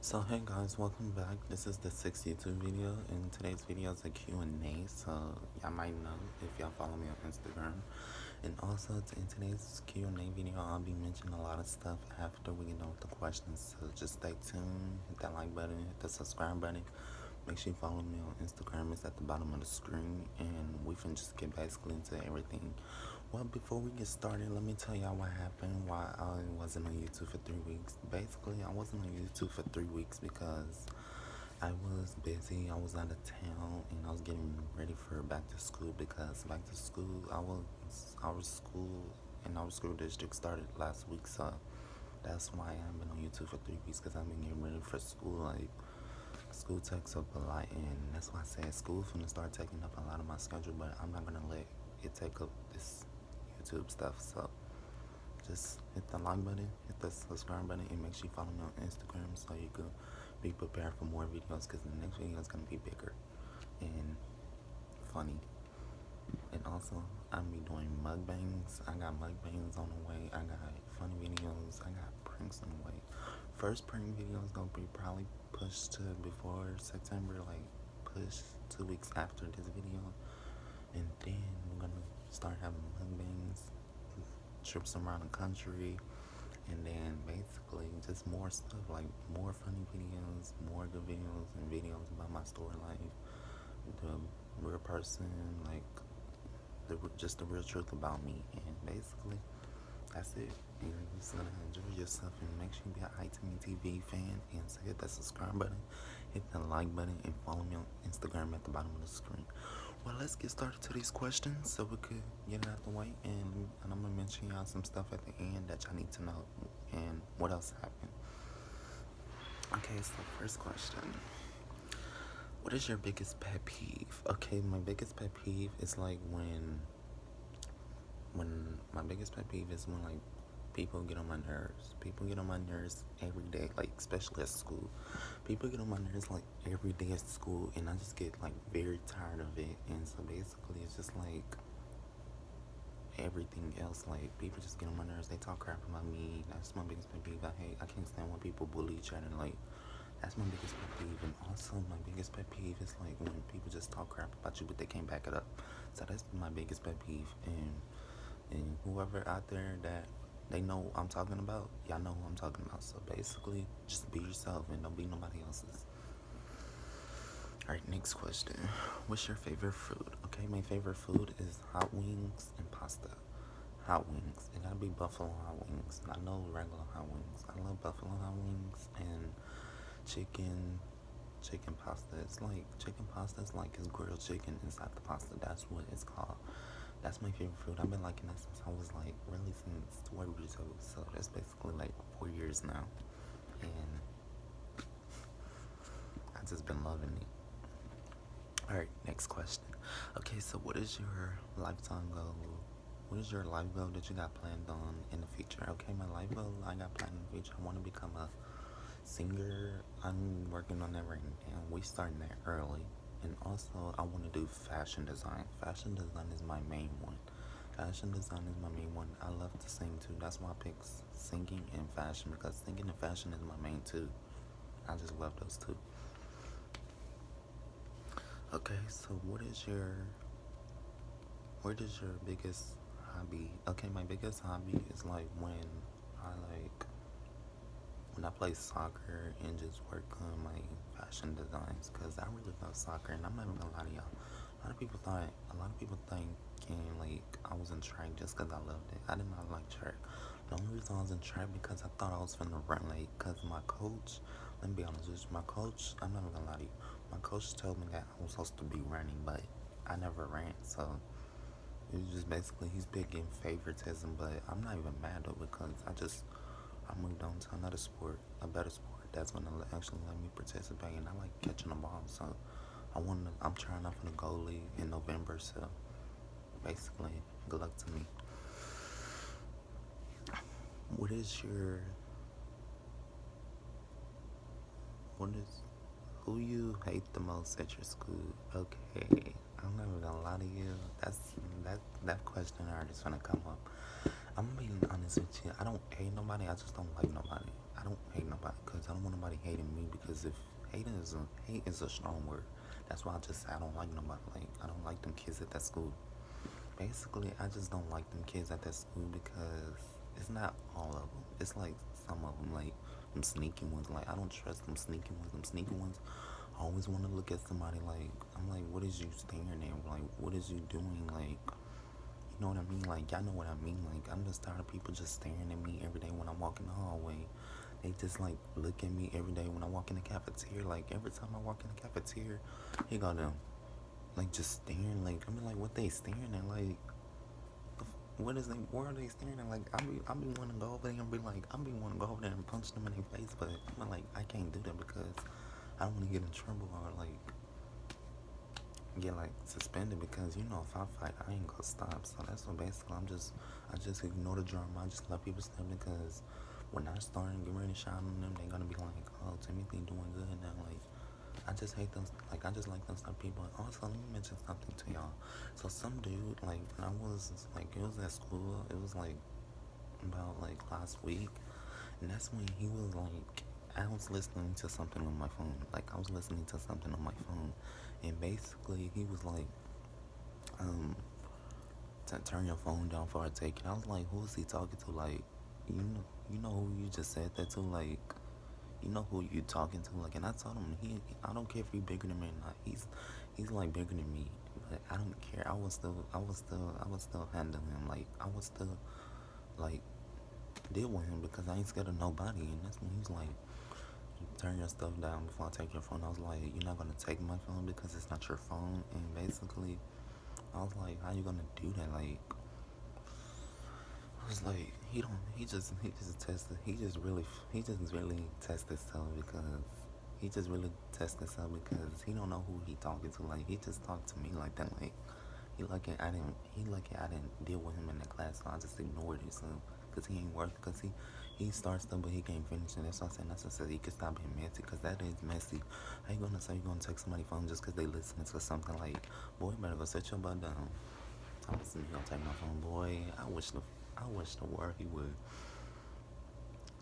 So hey guys, welcome back. This is the sixth YouTube video, and today's video is a Q&A. So y'all might know if y'all follow me on Instagram. And also in today's Q&A video, I'll be mentioning a lot of stuff after we get done with the questions. So just stay tuned, hit that like button, hit the subscribe button. Make sure you follow me on Instagram. It's at the bottom of the screen, and we can just get basically into everything. Well, before we get started, let me tell y'all what happened, why I wasn't on YouTube for 3 weeks. Basically, I wasn't on YouTube for 3 weeks because I was busy. I was out of town, and I was getting ready for back to school because back to school, our school and our school district started last week, so that's why I haven't been on YouTube for 3 weeks because I've been getting ready for school. Like, school takes up a lot, and that's why I said school's gonna start taking up a lot of my schedule, but I'm not gonna let it take up this YouTube stuff. So just hit the like button, hit the subscribe button, and make sure you follow me on Instagram so you can be prepared for more videos, because the next video is gonna be bigger and funny. And also, I'm be doing mukbangs. I got mukbangs on the way. I got funny videos. I got pranks on the way. First prank video is gonna be probably pushed to before September, like push 2 weeks after this video, and then we're gonna start having mukbangs, trips around the country, and then basically just more stuff, like more funny videos, more good videos, and videos about my story life, the real person, like just the real truth about me. And basically that's it. You're just gonna enjoy yourself, and make sure you be an iTunes TV fan, and so hit that subscribe button, hit the like button, and follow me on Instagram at the bottom of the screen. Well, let's get started to these questions so we could get it out the way, and I'm gonna mention y'all some stuff at the end that y'all need to know and what else happened. Okay, so first question. What is your biggest pet peeve? Okay, my biggest pet peeve is like when my biggest pet peeve is when like people get on my nerves. People get on my nerves every day, like especially at school. People get on my nerves like every day at school, and I just get like very tired of it. And so basically, it's just like everything else. Like people just get on my nerves. They talk crap about me. That's my biggest pet peeve. I can't stand when people bully each other. Like that's my biggest pet peeve. And also my biggest pet peeve is like when people just talk crap about you, but they can't back it up. So that's my biggest pet peeve. And whoever out there that they know I'm talking about, y'all know who I'm talking about. So basically, just be yourself and don't be nobody else's. Alright, next question. What's your favorite food? Okay, my favorite food is hot wings and pasta. Hot wings. It gotta be buffalo hot wings. Not no regular hot wings. I love buffalo hot wings and chicken pasta. It's like chicken pasta is like it's grilled chicken inside the pasta. That's what it's called. That's my favorite food. I've been liking that since I was like really since 12 years old. So that's basically like 4 years now. And I've just been loving it. Alright, next question. Okay, so what is your lifetime goal? What is your life goal that you got planned on in the future? Okay, my life goal I got planned in the future. I want to become a singer. I'm working on that right now. We starting that early. And also, I want to do fashion design. Fashion design is my main one. Fashion design is my main one. I love to sing too. That's why I picked singing and fashion, because singing and fashion is my main two. I just love those two. Okay, so what is your biggest hobby? Okay, my biggest hobby is like when I play soccer and just work on my fashion designs, because I really love soccer. And I'm not even gonna lie to y'all, a lot of people thinking like I was in track just because I loved it. I did not like track. The only reason I was in track because I thought I was finna run late, because my coach, let me be honest with you, my coach, I'm not even gonna lie to you, my coach told me that I was supposed to be running, but I never ran. So it was just basically he's big in favoritism, but I'm not even mad though, because I moved on to another sport, a better sport that's gonna actually let me participate, and I like catching the ball. So I'm trying out for the goalie in November. So basically, good luck to me. What is your what is who you hate the most at your school? Okay, I'm never gonna lie to you. That question already is gonna come up. I'm gonna be honest with you. I don't hate nobody. I just don't like nobody. I don't hate nobody because I don't want nobody hating me. Because if hate is a strong word. That's why I just say I don't like nobody. Like I don't like them kids at that school. Basically, I just don't like them kids at that school because it's not all of them. It's like some of them, like them sneaky ones. Like I don't trust them sneaky ones. Them sneaky ones I always want to look at somebody like I'm like, what is you staring at? Like, what is you doing? Like, you know what I mean? Like, y'all know what I mean? Like, I'm just tired of people just staring at me every day when I walk in the hallway. They just like look at me every day when I walk in the cafeteria. Like every time I walk in the cafeteria, he got them like just staring. Like I mean, like what they staring at? Like what is they? Where are they staring at? Like I be wanting to go over there and be like, I be wanting to go over there and punch them in their face, but I'm like I can't do that because I don't want to get in trouble or like get like suspended because you know if I fight I ain't gonna stop. So that's what basically I just ignore the drama. I just let people step because when I start and get ready to shine on them, they gonna be like, oh, Timothy doing good now. Like I just hate those. Like I just like those type of people. Also, let me mention something to y'all. So some dude like when I was like it was at school. It was like about like last week, and that's when he was like I was listening to something on my phone. Like I was listening to something on my phone, and basically he was like, um, turn your phone down before I take it. I was like, who is he talking to? Like, you know who you just said that to? Like, you know who you talking to? Like, and I told him I don't care if he bigger than me or not. He's like bigger than me, but I don't care. I was still handle him. Like, I was still like deal with him because I ain't scared of nobody. And that's when he's like, turn your stuff down before I take your phone. I was like, you're not gonna take my phone because it's not your phone. And basically, I was like, how you gonna do that? Like, I was like, he just tested, he just really tested stuff because he just really tested stuff because he don't know who he talking to. Like, he just talked to me like that. Like, he lucky I didn't deal with him in the class, so I just ignored it. So, cause he ain't worth, cause he starts stuff but he can't finish it. That's why I said necessary. He can stop being messy, cause that is messy. How you gonna say you gonna take somebody's phone just cause they listening to something? Like, boy, you better go sit your butt down. I'm sitting here gonna take my phone, boy. I wish the world he would.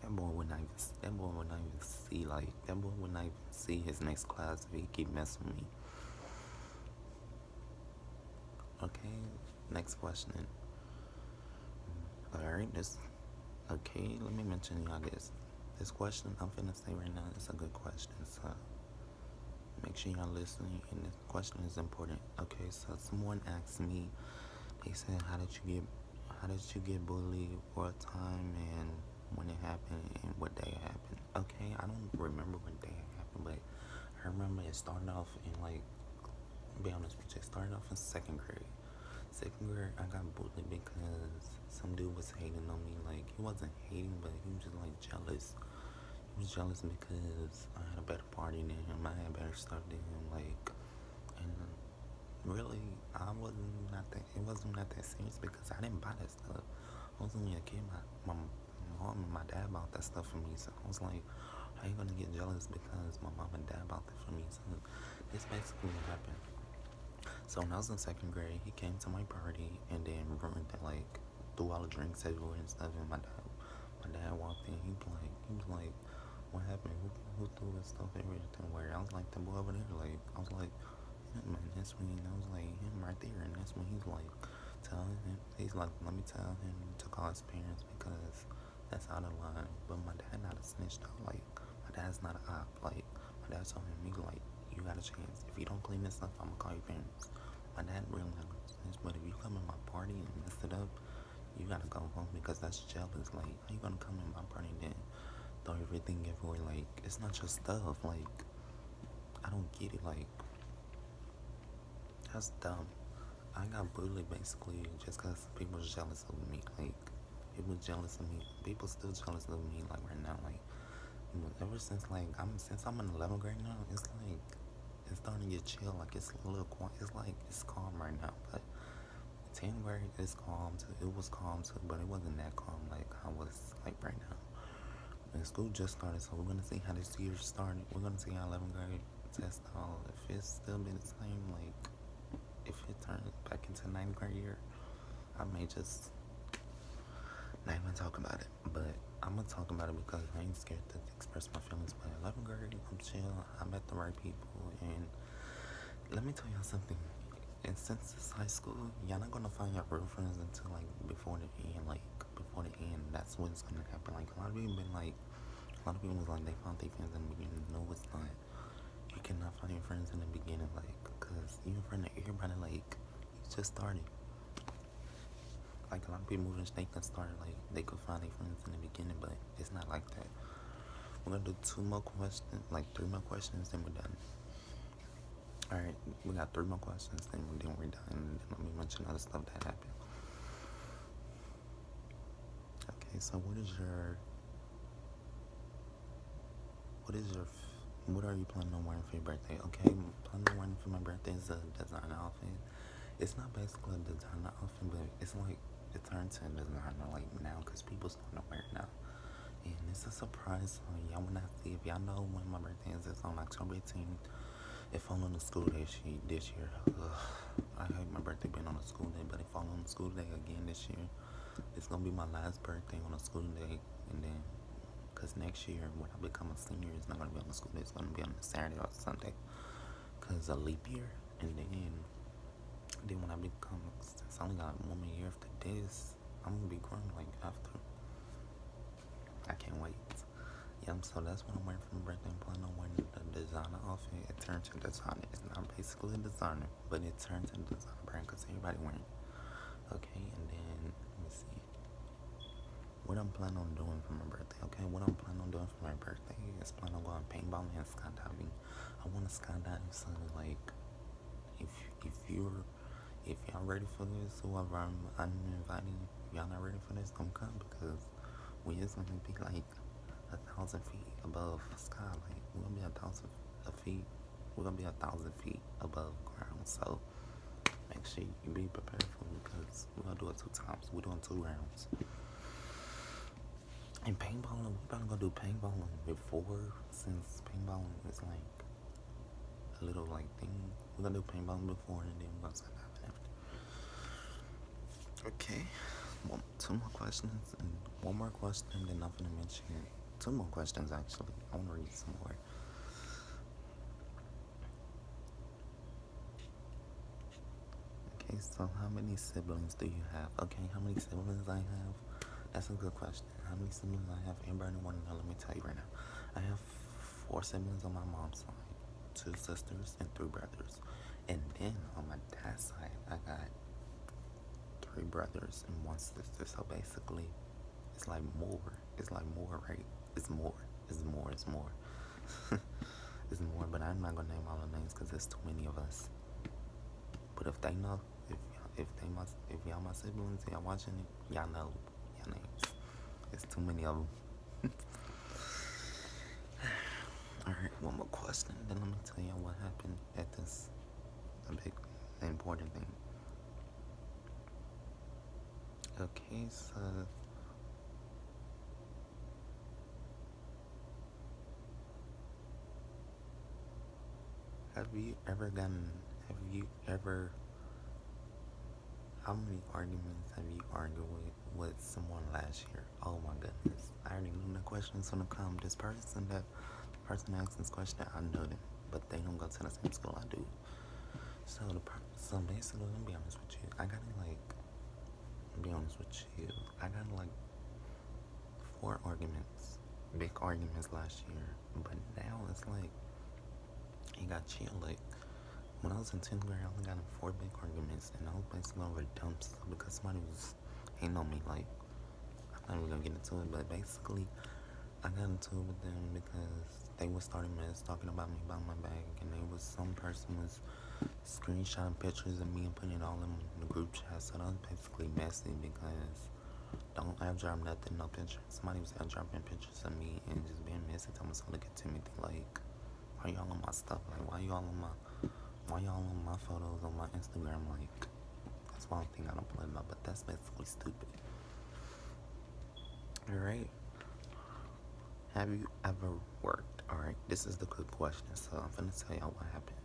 That boy would not even see like that boy would not even see his next class if he keep messing with me. Okay, next question. Alright, this okay, let me mention y'all this. This question I'm finna say right now is a good question, so make sure y'all listening and this question is important. Okay, so someone asked me, they said how did you get bullied, what time and when it happened and what day it happened. Okay, I don't remember what day it happened, but I remember it started off in like be honest with you, it started off in second grade. Second grade, I got bullied because some dude was hating on me. Like, he wasn't hating, but he was just like jealous. He was jealous because I had a better party than him. I had better stuff than him. Like, and really, I wasn't not that. It wasn't not that serious because I didn't buy that stuff. I was only a kid. My mom and my dad bought that stuff for me. So I was like, how you gonna get jealous because my mom and dad bought that for me? So this basically what happened. So when I was in second grade, he came to my party and then ruined it, like threw all the drinks everywhere and stuff. And my dad walked in. He was like, what happened? Who threw his stuff everywhere? I was like, the boy over there. Like, I was like, yeah, man. That's when I was like him right there. And that's when he's like, telling him. He's like, let me tell him to call his parents because that's out of line. But my dad not a snitch though. Like, my dad's not a op. Like, my dad told him, he's like, you got a chance. If you don't clean this up, I'm gonna call your parents. My dad really not a snitch, but if you come in my party and mess it up, you gotta go home because that's jealous. Like, how you gonna come in my party and then throw everything everywhere? Like, it's not your stuff. Like, I don't get it. Like, that's dumb. I got bullied basically just because people was jealous of me. Like, people jealous of me. People still jealous of me. Like right now, like ever since since I'm in 11th grade now, it's like it's starting to get chill. Like it's a little quiet. It's like it's calm right now. But 10th grade is calm too. It was calm too, but it wasn't that calm like I was like right now. And school just started, so we're gonna see how this year started. We're gonna see how 11th grade test all. If it's still been the same, like if it turns back into 9th grade year, I may just not even talk about it. But I'm gonna talk about it because I ain't scared to express my feelings. But 11th grade, I'm chill. I met the right people, and let me tell y'all something. And since it's high school, y'all not gonna find your real friends until like before the end. Like before the end, that's when it's gonna happen. Like a lot of people been like, a lot of people was like they found their friends in the beginning. No, it's not. You cannot find your friends in the beginning, like, cause even in front of everybody, like, you just started. Like a lot of people moving state can start like they could find their friends in the beginning, but it's not like that. We're gonna do two more questions, like three more questions, then we're done. All right, we got three more questions, then we're done, and then let me mention other stuff that happened. Okay, so what are you planning on wearing for your birthday? Okay, planning on wearing for my birthday is a designer outfit. It's not basically a designer outfit, but it's like it turned to a designer like now because people starting to wear it now. And it's a surprise. So y'all will not see if y'all know when my birthday is. It's on October 18th. It fall on the school day this year. I hate my birthday being on a school day, but it fall on the school day again this year. It's gonna be my last birthday on a school day, and then because next year when I become a senior, it's not gonna be on the school day. It's gonna be on a Saturday or Sunday, cause a leap year. And then when I become, since I only got 1 more year after this, I'm gonna be grown like after. I can't wait. Yeah, so that's what I'm wearing for my birthday. I'm planning on wearing the designer outfit. It turned to designer. It's not basically a designer, but it turned to designer brand because everybody wearing it. Okay, and then let me see what I'm planning on doing for my birthday. Okay, what I'm planning on doing for my birthday is planning on going paintballing and skydiving. I want to skydive, so like if if you're if y'all ready for this, whoever I'm inviting, if y'all not ready for this, don't come because we is gonna be like 1,000 feet above sky. Like we're gonna be 1,000 feet. We're gonna be 1,000 feet above ground. So make sure you be prepared for it because we're gonna do it 2 times. We're doing 2 rounds. And paintballing, we probably gonna do paintballing before, since paintballing is like a little like thing. We're gonna do paintballing before, and then we're gonna start diving after. Okay, two more questions and one more question. Then I'm gonna mention two more questions actually. I wanna read some more. Okay, so how many siblings do you have? Okay, how many siblings I have? That's a good question. How many siblings I have? Everybody wanna know? Let me tell you right now. I have 4 siblings on my mom's side, 2 sisters and 3 brothers. And then on my dad's side, I got 3 brothers and 1 sister. So basically, it's like more. It's like more, right? It's more. It's more. It's more. It's more. But I'm not gonna name all the names because there's too many of us. But if they know, if y'all my siblings, y'all watching it, y'all know y'all names. It's too many of them. All right, one more question. Then let me tell y'all what happened at this a big important thing. Okay, so have you ever gotten? Have you ever? How many arguments have you argued with someone last year? Oh my goodness, I already knew the question's gonna come. This person asking this question, I know them, but they don't go to the same school I do. So basically, let me be honest with you. I got like 4 arguments, big arguments last year, but now it's like it got chill. Like when I was in 10th grade, I only got in 4 big arguments, and I was basically over dumb stuff because somebody was hating on me. Like I'm not even gonna get into it, but basically I got into it with them because they was starting mess talking about me behind my back, and some person was screenshotting pictures of me and putting it all in the group chat. So that was basically messy because don't airdrop nothing, no picture. Somebody was airdropping pictures of me and just being messy. Telling me something, look at Timothy, like, why y'all on my stuff? Like, why y'all on my photos on my Instagram? Like, that's one thing I don't play about, but that's basically stupid. Alright. Have you ever worked? Alright, this is the good question, so I'm gonna tell y'all what happened.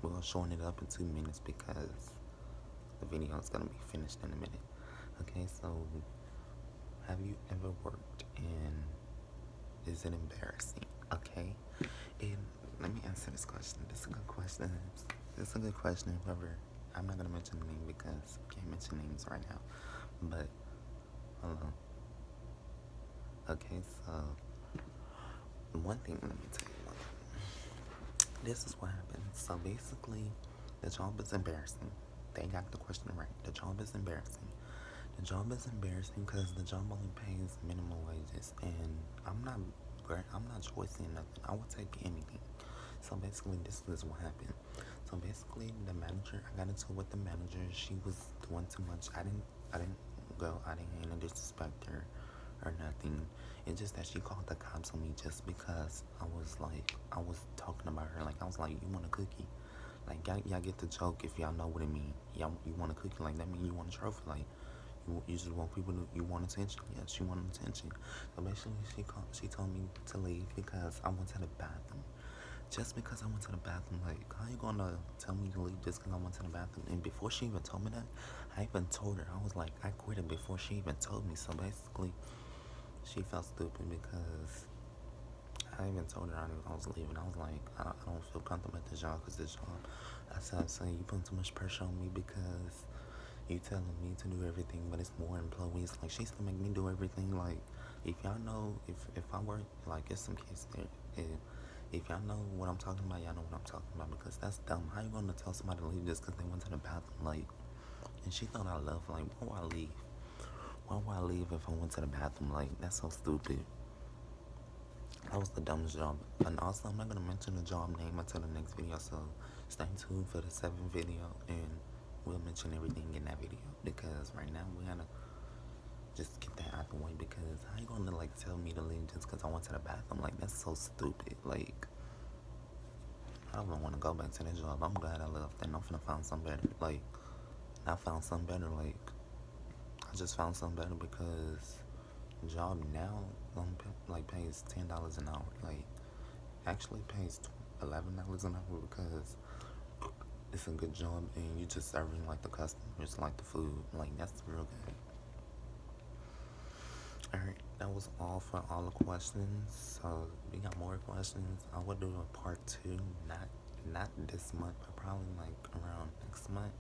We're gonna shorten it up in 2 minutes because the video is gonna be finished in a minute. Okay, so have you ever worked And is it embarrassing? Okay. And let me answer this question. This is a good question. This is a good question. Whoever, I'm not gonna mention the name because I can't mention names right now. But hold on. Okay, so one thing. Let me tell you one thing. This is what happened. So basically, the job is embarrassing. They got the question right. The job is embarrassing. The job is embarrassing because the job only pays minimum wages, and I'm not great. I'm not choosing nothing. I would take anything. So basically, this is what happened. So basically, the manager, I got into it with the manager. She was doing too much. I didn't go. I didn't disrespect her or nothing. It's just that she called the cops on me just because I was talking about her. Like I was like, you want a cookie? Like y'all get the joke if y'all know what it mean. Y'all you want a cookie? Like that mean you want a trophy? Like you just want people to, you want attention. Yeah, she wanted attention. So basically, she told me to leave because I went to the bathroom. Just because I went to the bathroom, like, how you gonna tell me to leave just because I went to the bathroom? And before she even told me that, I even told her. I was like, I quit it before she even told me. So basically, she felt stupid because I even told her I was leaving. I was like, I don't feel comfortable at this job because this job. I said, you putting too much pressure on me because you telling me to do everything, but it's more employees. Like, she still make me do everything. Like, if y'all know, if I work, like, it's some kids there. If y'all know what I'm talking about, y'all know what I'm talking about because that's dumb. How you gonna tell somebody to leave just because they went to the bathroom? Like, and she thought I left. Like, why would I leave? Why would I leave if I went to the bathroom? Like, that's so stupid. That was the dumbest job. And also, I'm not gonna mention the job name until the next video, so stay tuned for the 7th video, and we'll mention everything in that video. Because right now, we gotta just get that out the way. Because how you gonna like tell me to leave just because I went to the bathroom? Like, that's so stupid. Like, I don't even want to go back to that job. I'm glad I left, and I'm finna find something better. Like, I found something better. Like, I just found something better because job now like pays $10 an hour. Like, actually pays $11 an hour because it's a good job and you just serving like the customers, like the food. Like, that's real good. Alright, that was all for all the questions. So we got more questions. I will do a part 2, not this month, but probably like around next month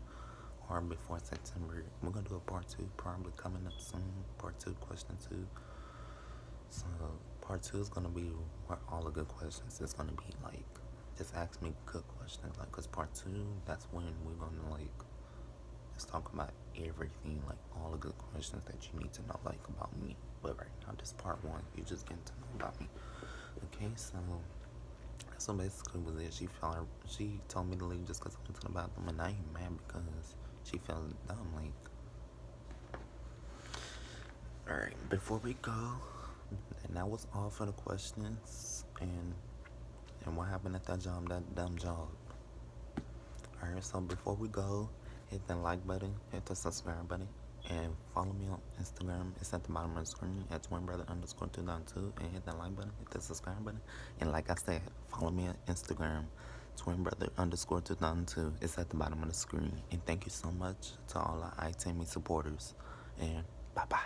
or before September. We're gonna do a part 2 probably coming up soon. Part 2, question 2. So part 2 is gonna be where all the good questions. It's gonna be like, just ask me good questions. Like, cause part 2, that's when we're gonna like just talk about everything, like all the good questions that you need to know, like about me. But right now, this part 1, you just getting to know about me. Okay, so basically was it. She told me to leave just cause I went to the bathroom, and I ain't mad because she felt dumb. Like, all right, before we go, and that was all for the questions and what happened at that job, that dumb job. Alright, so before we go, hit the like button, hit the subscribe button, and follow me on Instagram. It's at the bottom of the screen at twinbrother_292, and hit the like button, hit the subscribe button, and like I said, follow me on Instagram, twinbrother_292. It's at the bottom of the screen. And thank you so much to all our iTammy supporters, and bye bye.